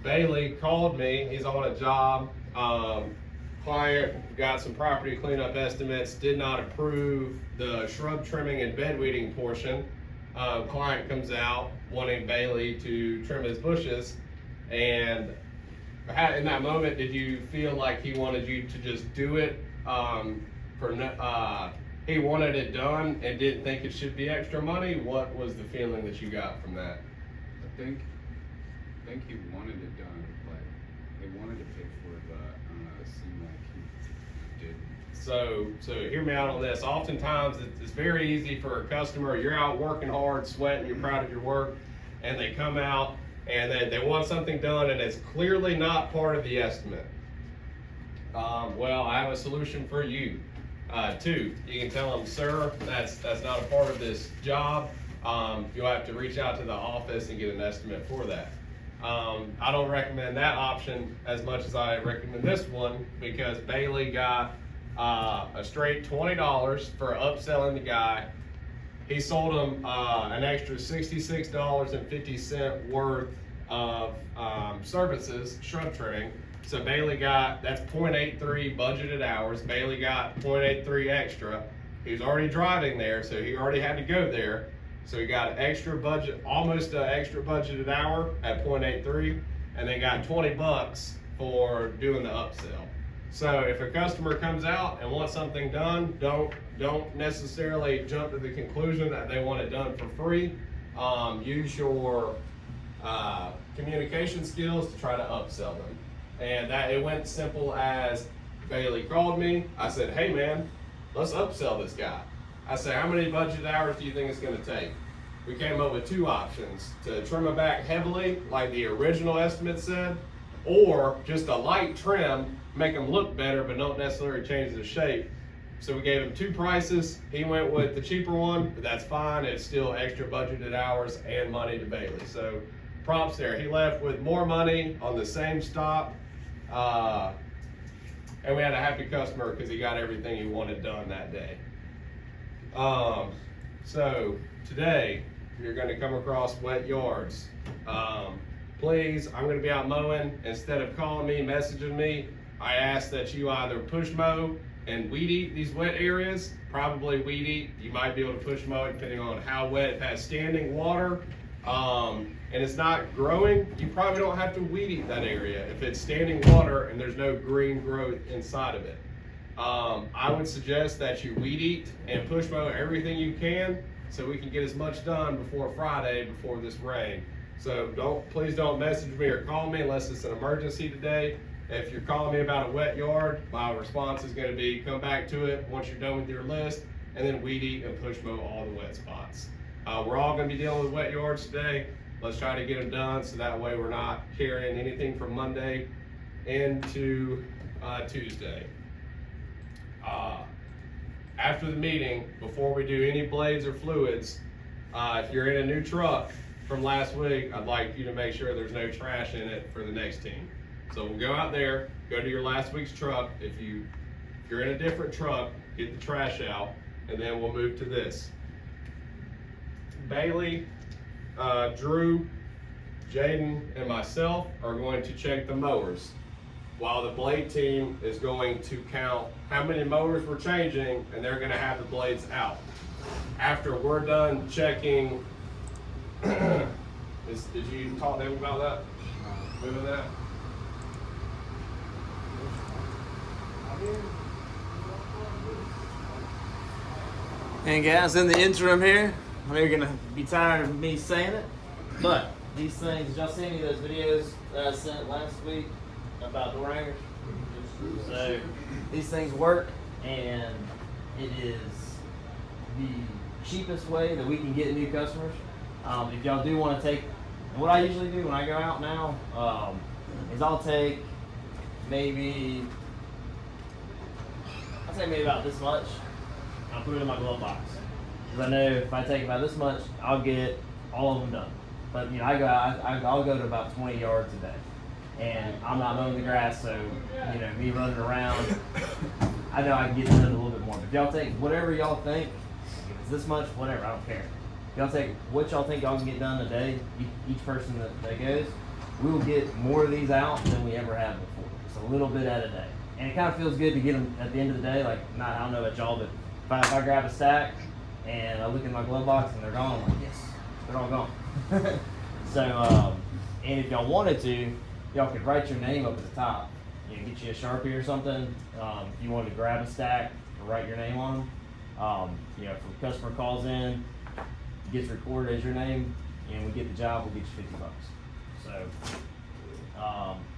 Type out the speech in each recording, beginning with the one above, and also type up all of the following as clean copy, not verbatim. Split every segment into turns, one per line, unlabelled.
Bailey called me. He's on a job. Client got some property cleanup estimates, did not approve the shrub trimming and bed weeding portion. Client comes out wanting Bailey to trim his bushes, and in that moment, did you feel like he wanted you to just do it? He wanted it done and didn't think it should be extra money. What was the feeling that you got from that?
I think he wanted it done, but he wanted to pay for it, but it seemed like he didn't.
So hear me out on this. Oftentimes it's very easy for a customer, you're out working hard, sweating, you're proud of your work, and they come out and they want something done and it's clearly not part of the estimate. Well, I have a solution for you. Two, you can tell them, sir, that's not a part of this job. You'll have to reach out to the office and get an estimate for that. I don't recommend that option as much as I recommend this one, because Bailey got a straight $20 for upselling the guy. He sold him an extra $66.50 worth of services, shrub trimming. So Bailey got, that's 0.83 budgeted hours. Bailey got 0.83 extra. He was already driving there, so he already had to go there. So he got an extra budget, almost an extra budgeted hour at 0.83, and they got 20 bucks for doing the upsell. So if a customer comes out and wants something done, don't necessarily jump to the conclusion that they want it done for free. Use your communication skills to try to upsell them. And that it went simple as Bailey called me. I said, hey man, let's upsell this guy. I said, how many budget hours do you think it's gonna take? We came up with two options: to trim it back heavily, like the original estimate said, or just a light trim, make them look better, but don't necessarily change the shape. So we gave him two prices. He went with the cheaper one, but that's fine. It's still extra budgeted hours and money to Bailey. So props there. He left with more money on the same stop. And we had a happy customer because he got everything he wanted done that day. So today you're going to come across wet yards. Please, I'm going to be out mowing. Instead of calling me, messaging me, I ask that you either push mow and weed eat these wet areas. Probably weed eat. You might be able to push mow it depending on how wet. If it has standing water and it's not growing, you probably don't have to weed eat that area. If it's standing water and there's no green growth inside of it, I would suggest that you weed eat and push mow everything you can so we can get as much done before Friday, before this rain. So please don't message me or call me unless it's an emergency today. If you're calling me about a wet yard, my response is going to be come back to it once you're done with your list, and then weed eat and push mow all the wet spots. We're all going to be dealing with wet yards today. Let's try to get them done so that way we're not carrying anything from Monday into Tuesday. After the meeting, before we do any blades or fluids, if you're in a new truck from last week, I'd like you to make sure there's no trash in it for the next team. So we'll go out there, go to your last week's truck. If you're in a different truck, get the trash out, and then we'll move to this. Bailey, Drew, Jaden, and myself are going to check the mowers, while the blade team is going to count how many mowers we're changing, and they're going to have the blades out. After we're done checking, did you talk to them about that? Moving that?
And guys, in the interim here, I know you're gonna be tired of me saying it, but these things, did y'all see any of those videos that I sent last week about door hangers? So these things work, and it is the cheapest way that we can get new customers. If y'all do want to take, and what I usually do when I go out now is I'll take maybe about this much. I'll put it in my glove box. Because I know if I take about this much, I'll get all of them done. But you know, I'll go to about 20 yards a day. And I'm not mowing the grass, so you know, me running around, I know I can get done a little bit more. But if y'all take whatever y'all think, if it's this much, whatever, I don't care. If y'all take what y'all think y'all can get done a day, each person that goes, we will get more of these out than we ever have before. Just a little bit at a day. And it kind of feels good to get them at the end of the day. Like, I don't know about y'all, but if I grab a stack and I look in my glove box and they're gone, I'm like, yes, they're all gone. So, and if y'all wanted to, y'all could write your name up at the top. You know, get you a Sharpie or something. If you wanted to grab a stack or write your name on them. You know, if a customer calls in, it gets recorded as your name, and we get the job, we'll get you $50. So,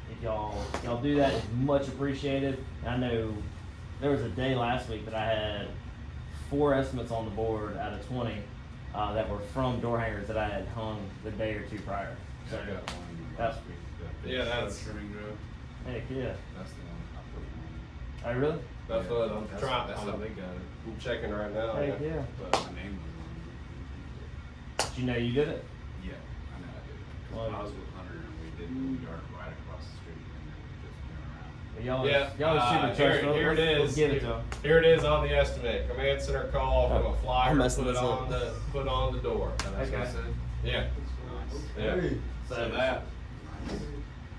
if y'all do that, it's much appreciated. And I know there was a day last week that I had 4 estimates on the board out of 20 that were from door hangers that I had hung the day or two prior. So,
I got one last week.
Yeah, that's-
trimming drill.
heck yeah.
That's the one I put on.
Oh, really?
That's what I'm
That's-
trying.
That's how they got it.
I'm checking right now.
Heck yeah.
But my name was on it.
Did you know you did it?
Yeah, I know I did it. 'Cause
Well-
I was with Hunter and we did the yard right across the street and then we just went around.
Well, y'all
Yeah,
y'all are super
here,
trustful.
here it
Let's
is.
give it to them.
Here it is on the estimate. Command center call from a flyer.
I'm messing
Put
this up.
put on the door.
That's what I
Okay.
said?
Yeah.
Nice.
Yeah. So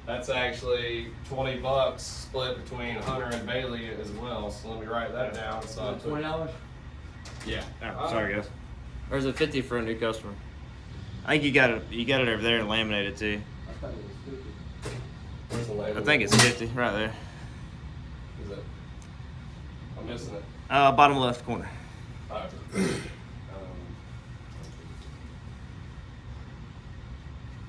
that's actually $20 split between Hunter and Bailey as well. So let me write that down. So I put-
$20?
Yeah.
Oh, sorry guys. Or is it 50 for a new customer? I think you got it over there and laminated too.
Where's the label?
I think it's 50 right there.
Is it? I'm missing it.
Bottom left corner.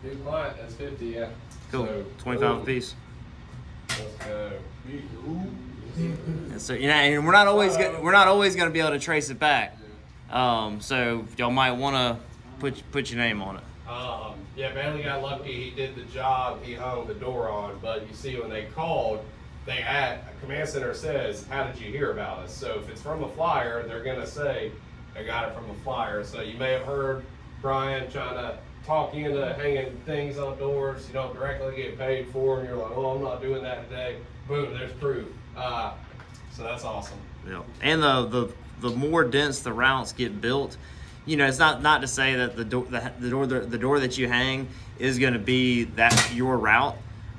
New client, that's 50, yeah.
Cool.
So,
25 a piece.
Let's go.
And so and we're not always gonna be able to trace it back. So y'all might want to put your name on it.
Yeah, Bailey got lucky. He did the job he hung the door on, but you see when they called, command center says, "How did you hear about us?" So if it's from a flyer, they're gonna say, "I got it from a flyer." So you may have heard Brian trying to talk you into hanging things on doors. You don't directly get paid for them. You're like, "Oh, I'm not doing that today." Boom, there's proof. So that's awesome.
Yeah. And the more dense the routes get built, you know, it's not to say that the door that you hang is going to be your route,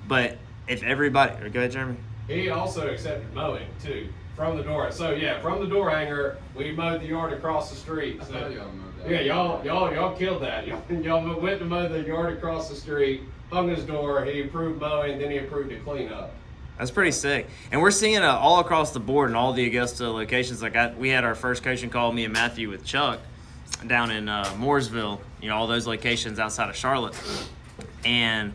but if everybody, go ahead, Jeremy.
He also accepted mowing too from the door. So yeah, from the door hanger, we mowed the yard across the street.
I
So,
thought y'all moved that.
yeah, y'all killed that. Y'all went to mow the yard across the street, hung his door. He approved mowing, then he approved the cleanup.
That's pretty sick. And we're seeing all across the board in all the Augusta locations. Like we had our first coaching call, me and Matthew, with Chuck down in Mooresville, you know, all those locations outside of Charlotte. And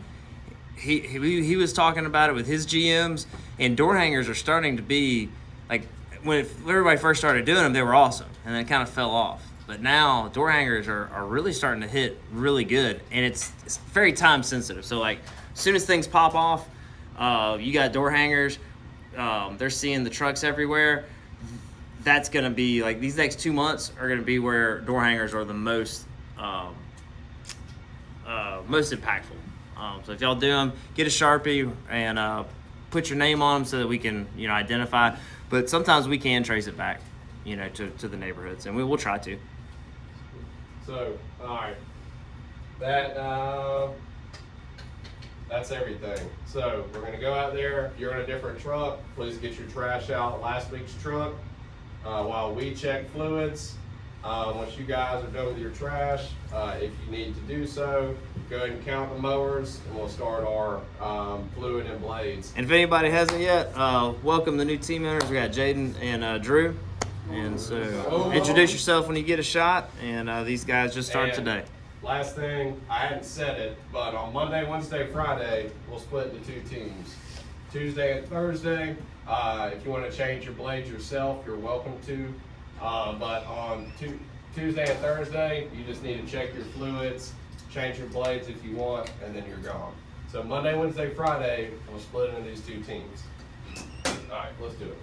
he was talking about it with his GMs, and door hangers are starting to be, like, when everybody first started doing them, they were awesome, and then it kind of fell off. But now door hangers are really starting to hit really good, and it's very time sensitive. So like, as soon as things pop off, you got door hangers, they're seeing the trucks everywhere. That's gonna be like, these next 2 months are gonna be where door hangers are the most impactful. So if y'all do them, get a Sharpie and put your name on them so that we can, you know, identify. But sometimes we can trace it back, you know, to the neighborhoods, and we'll try to.
So, all right, that's everything. So we're gonna go out there. If you're in a different truck, please get your trash out last week's truck while we check fluids. Once you guys are done with your trash, if you need to do so, go ahead and count the mowers, and we'll start our fluid and blades.
And if anybody hasn't yet, welcome the new team members. We got Jaden and Drew. And so introduce yourself when you get a shot, and these guys just started
And
today.
Last thing, I hadn't said it, but on Monday, Wednesday, Friday, we'll split into 2 teams. Tuesday and Thursday, if you want to change your blades yourself, you're welcome to. But on Tuesday and Thursday, you just need to check your fluids, change your blades if you want, and then you're gone. So Monday, Wednesday, Friday, we'll split into these 2 teams. All right, let's do it.